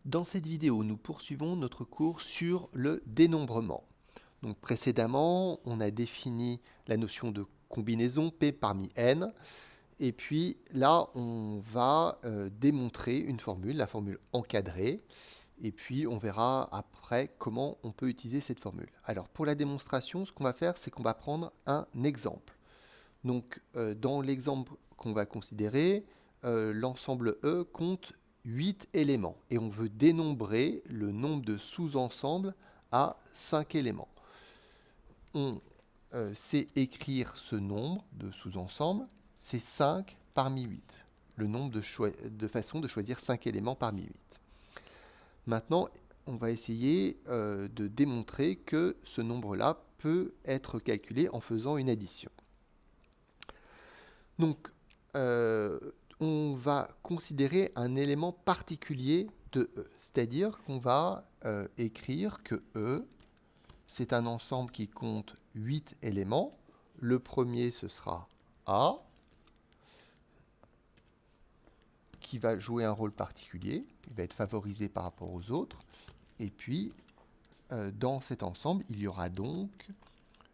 Dans cette vidéo, nous poursuivons notre cours sur le dénombrement. Donc précédemment, on a défini la notion de combinaison P parmi N. Et puis là, on va démontrer une formule, la formule encadrée. Et puis on verra après comment on peut utiliser cette formule. Alors pour la démonstration, ce qu'on va faire, c'est qu'on va prendre un exemple. Donc dans l'exemple qu'on va considérer, l'ensemble E compte 8 éléments et on veut dénombrer le nombre de sous-ensembles à 5 éléments. On sait écrire ce nombre de sous-ensembles, c'est 5 parmi 8. Le nombre de façons de choisir 5 éléments parmi 8. Maintenant, on va essayer de démontrer que ce nombre-là peut être calculé en faisant une addition. Donc, on va considérer un élément particulier de E, c'est-à-dire qu'on va écrire que E, c'est un ensemble qui compte 8 éléments. Le premier, ce sera A, qui va jouer un rôle particulier, il va être favorisé par rapport aux autres. Et puis, dans cet ensemble, il y aura donc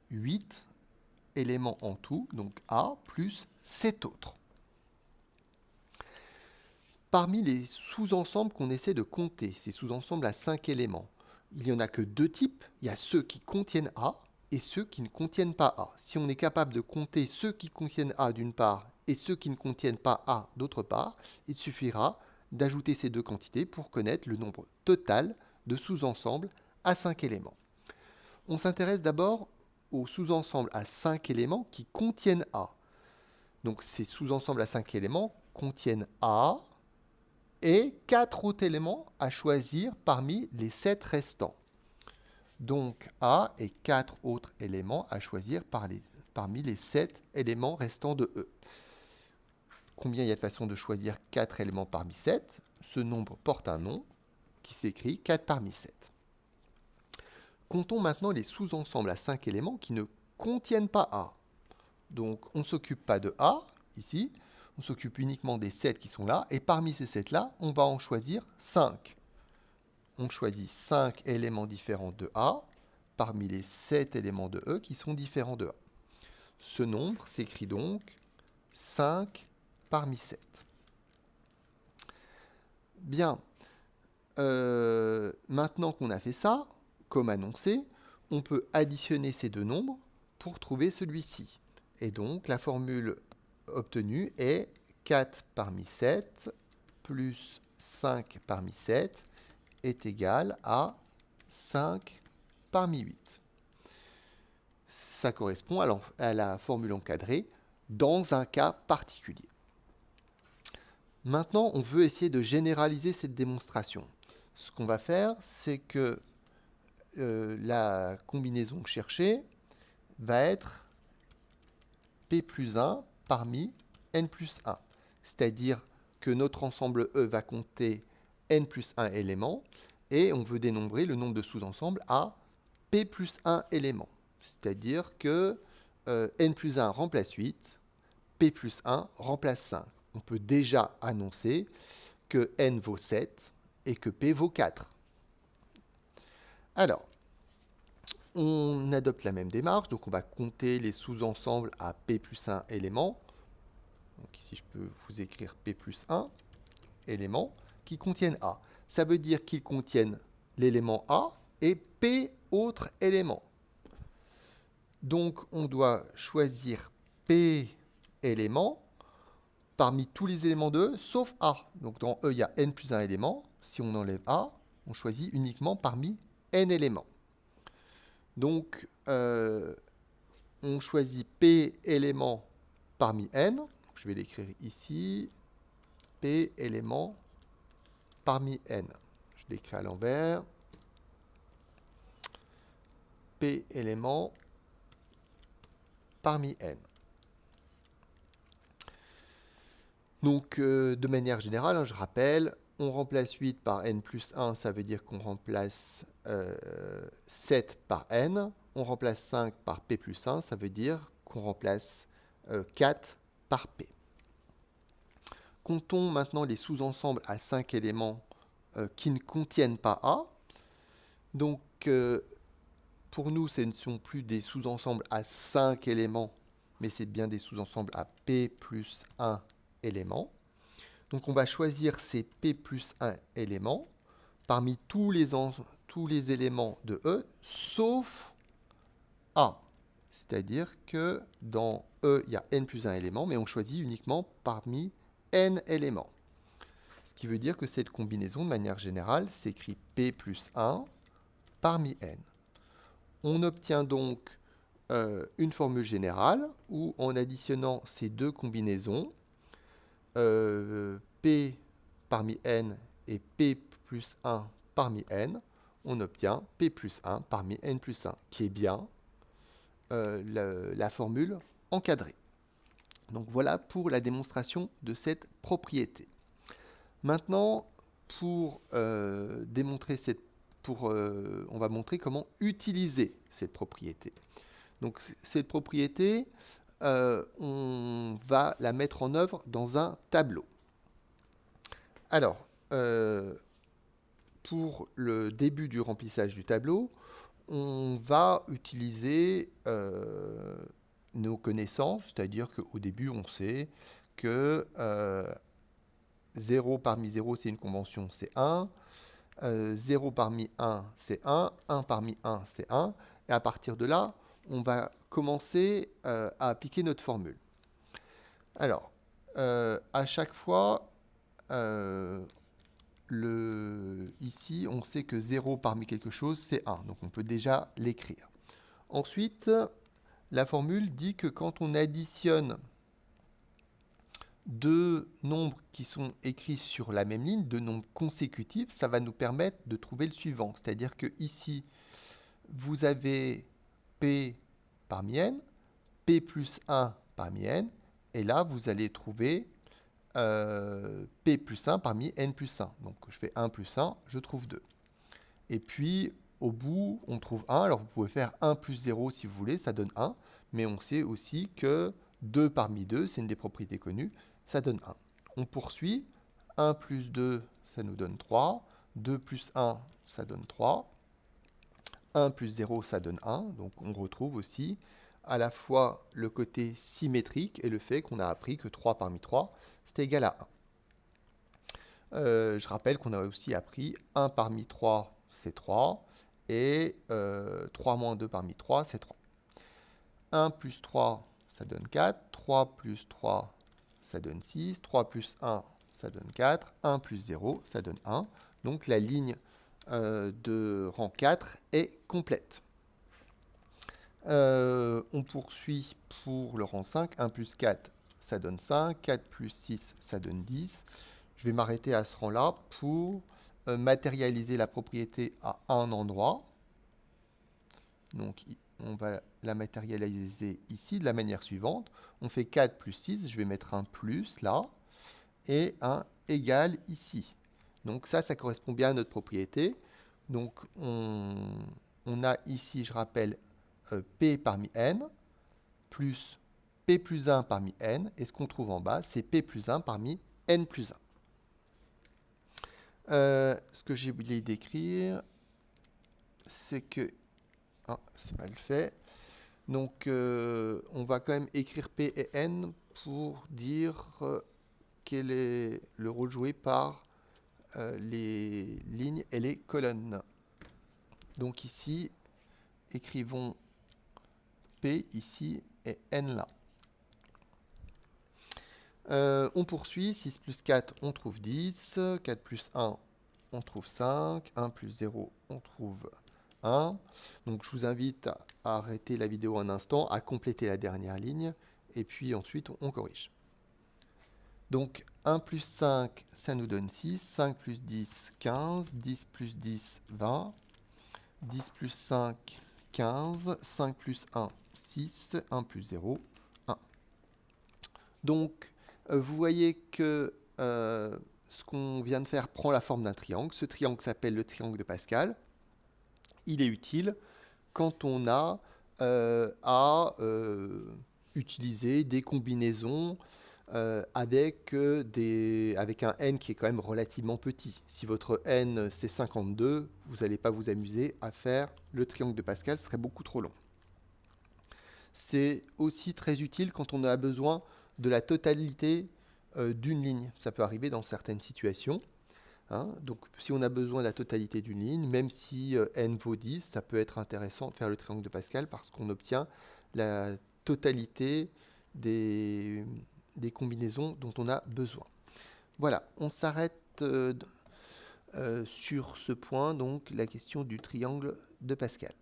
8 éléments en tout, donc A plus 7 autres. Parmi les sous-ensembles qu'on essaie de compter, ces sous-ensembles à 5 éléments, il n'y en a que deux types. Il y a ceux qui contiennent A et ceux qui ne contiennent pas A. Si on est capable de compter ceux qui contiennent A d'une part et ceux qui ne contiennent pas A d'autre part, il suffira d'ajouter ces deux quantités pour connaître le nombre total de sous-ensembles à 5 éléments. On s'intéresse d'abord aux sous-ensembles à 5 éléments qui contiennent A. Donc ces sous-ensembles à 5 éléments contiennent A, et 4 autres éléments à choisir parmi les 7 restants. Donc A et 4 autres éléments à choisir parmi les 7 éléments restants de E. Combien il y a de façons de choisir 4 éléments parmi 7? Ce nombre porte un nom qui s'écrit 4 parmi 7. Comptons maintenant les sous-ensembles à 5 éléments qui ne contiennent pas A. Donc on ne s'occupe pas de A ici, on s'occupe uniquement des 7 qui sont là, et parmi ces 7-là, on va en choisir 5. On choisit 5 éléments différents de A parmi les 7 éléments de E qui sont différents de A. Ce nombre s'écrit donc 5 parmi 7. Bien, maintenant qu'on a fait ça, comme annoncé, on peut additionner ces deux nombres pour trouver celui-ci. Et donc la formule obtenue est 4 parmi 7 plus 5 parmi 7 est égal à 5 parmi 8. Ça correspond à la formule encadrée dans un cas particulier. Maintenant, on veut essayer de généraliser cette démonstration. Ce qu'on va faire, c'est que la combinaison cherchée va être P plus 1 parmi N plus 1. C'est-à-dire que notre ensemble E va compter N plus 1 éléments et on veut dénombrer le nombre de sous-ensembles à P plus 1 éléments. C'est-à-dire que N plus 1 remplace 8, P plus 1 remplace 5. On peut déjà annoncer que N vaut 7 et que P vaut 4. Alors, on adopte la même démarche, donc on va compter les sous-ensembles à P plus 1 éléments. Donc ici, je peux vous écrire P plus 1 éléments qui contiennent A. Ça veut dire qu'ils contiennent l'élément A et P autres éléments. Donc, on doit choisir P éléments parmi tous les éléments de E, sauf A. Donc, dans E, il y a N plus 1 élément. Si on enlève A, on choisit uniquement parmi N éléments. Donc, on choisit P éléments parmi N. Je vais l'écrire ici. P éléments parmi N. Je l'écris à l'envers. P éléments parmi N. Donc, de manière générale, hein, je rappelle, on remplace 8 par N plus 1, ça veut dire qu'on remplace 7 par N. On remplace 5 par P plus 1, ça veut dire qu'on remplace 4 par P. Comptons maintenant les sous-ensembles à 5 éléments qui ne contiennent pas A. Donc, pour nous, ce ne sont plus des sous-ensembles à 5 éléments, mais c'est bien des sous-ensembles à P plus 1 élément. Donc, on va choisir ces P plus 1 éléments parmi tous les éléments de E, sauf A. C'est-à-dire que dans E, il y a n plus 1 élément, mais on choisit uniquement parmi n éléments. Ce qui veut dire que cette combinaison, de manière générale, s'écrit P plus 1 parmi n. On obtient donc une formule générale où, en additionnant ces deux combinaisons, P parmi n et P plus 1 parmi n, on obtient P plus 1 parmi n plus 1, qui est bien la formule encadrée. Donc voilà pour la démonstration de cette propriété. Maintenant, pour démontrer on va montrer comment utiliser cette propriété. Donc cette propriété, on va la mettre en œuvre dans un tableau. Alors, pour le début du remplissage du tableau, on va utiliser nos connaissances, c'est-à-dire qu'au début, on sait que 0 parmi 0, c'est une convention, c'est 1. 0 parmi 1, c'est 1. 1 parmi 1, c'est 1. Et à partir de là, on va commencer à appliquer notre formule. Alors, à chaque fois, ici, on sait que 0 parmi quelque chose, c'est 1. Donc, on peut déjà l'écrire. Ensuite, la formule dit que quand on additionne deux nombres qui sont écrits sur la même ligne, deux nombres consécutifs, ça va nous permettre de trouver le suivant. C'est-à-dire que ici, vous avez P parmi n, P plus 1 parmi n, et là, vous allez trouver P plus 1 parmi n plus 1. Donc, je fais 1 plus 1, je trouve 2. Et puis, au bout, on trouve 1. Alors, vous pouvez faire 1 plus 0 si vous voulez, ça donne 1. Mais on sait aussi que 2 parmi 2, c'est une des propriétés connues, ça donne 1. On poursuit. 1 plus 2, ça nous donne 3. 2 plus 1, ça donne 3. 1 plus 0, ça donne 1. Donc, on retrouve aussi à la fois le côté symétrique et le fait qu'on a appris que 3 parmi 3, c'est égal à 1. Je rappelle qu'on a aussi appris 1 parmi 3, c'est 3. Et 3 moins 2 parmi 3, c'est 3. 1 plus 3, ça donne 4. 3 plus 3, ça donne 6. 3 plus 1, ça donne 4. 1 plus 0, ça donne 1. Donc la ligne de rang 4 est complète. On poursuit pour le rang 5. 1 plus 4, ça donne 5. 4 plus 6, ça donne 10. Je vais m'arrêter à ce rang-là pour matérialiser la propriété à un endroit. Donc, on va la matérialiser ici de la manière suivante. On fait 4 plus 6, je vais mettre un plus là, et un égal ici. Donc ça correspond bien à notre propriété. Donc, on a ici, je rappelle, P parmi n, plus P plus 1 parmi n, et ce qu'on trouve en bas, c'est P plus 1 parmi n plus 1. Ce que j'ai oublié d'écrire, c'est que... Ah, c'est mal fait. Donc, on va quand même écrire P et N pour dire quel est le rôle joué par les lignes et les colonnes. Donc ici, écrivons P ici et N là. On poursuit. 6 plus 4, on trouve 10. 4 plus 1, on trouve 5. 1 plus 0, on trouve 1. Donc je vous invite à arrêter la vidéo un instant, à compléter la dernière ligne, et puis ensuite on corrige. Donc 1 plus 5, ça nous donne 6. 5 plus 10, 15. 10 plus 10, 20. 10 plus 5, 15. 5 plus 1, 6. 1 plus 0, 1. Donc, vous voyez que ce qu'on vient de faire prend la forme d'un triangle. Ce triangle s'appelle le triangle de Pascal. Il est utile quand on a à utiliser des combinaisons avec un n qui est quand même relativement petit. Si votre n c'est 52, vous n'allez pas vous amuser à faire le triangle de Pascal, ce serait beaucoup trop long. C'est aussi très utile quand on a besoin de la totalité d'une ligne. Ça peut arriver dans certaines situations. Hein. Donc si on a besoin de la totalité d'une ligne, même si n vaut 10, ça peut être intéressant de faire le triangle de Pascal parce qu'on obtient la totalité des, des combinaisons dont on a besoin. Voilà, on s'arrête sur ce point, donc la question du triangle de Pascal.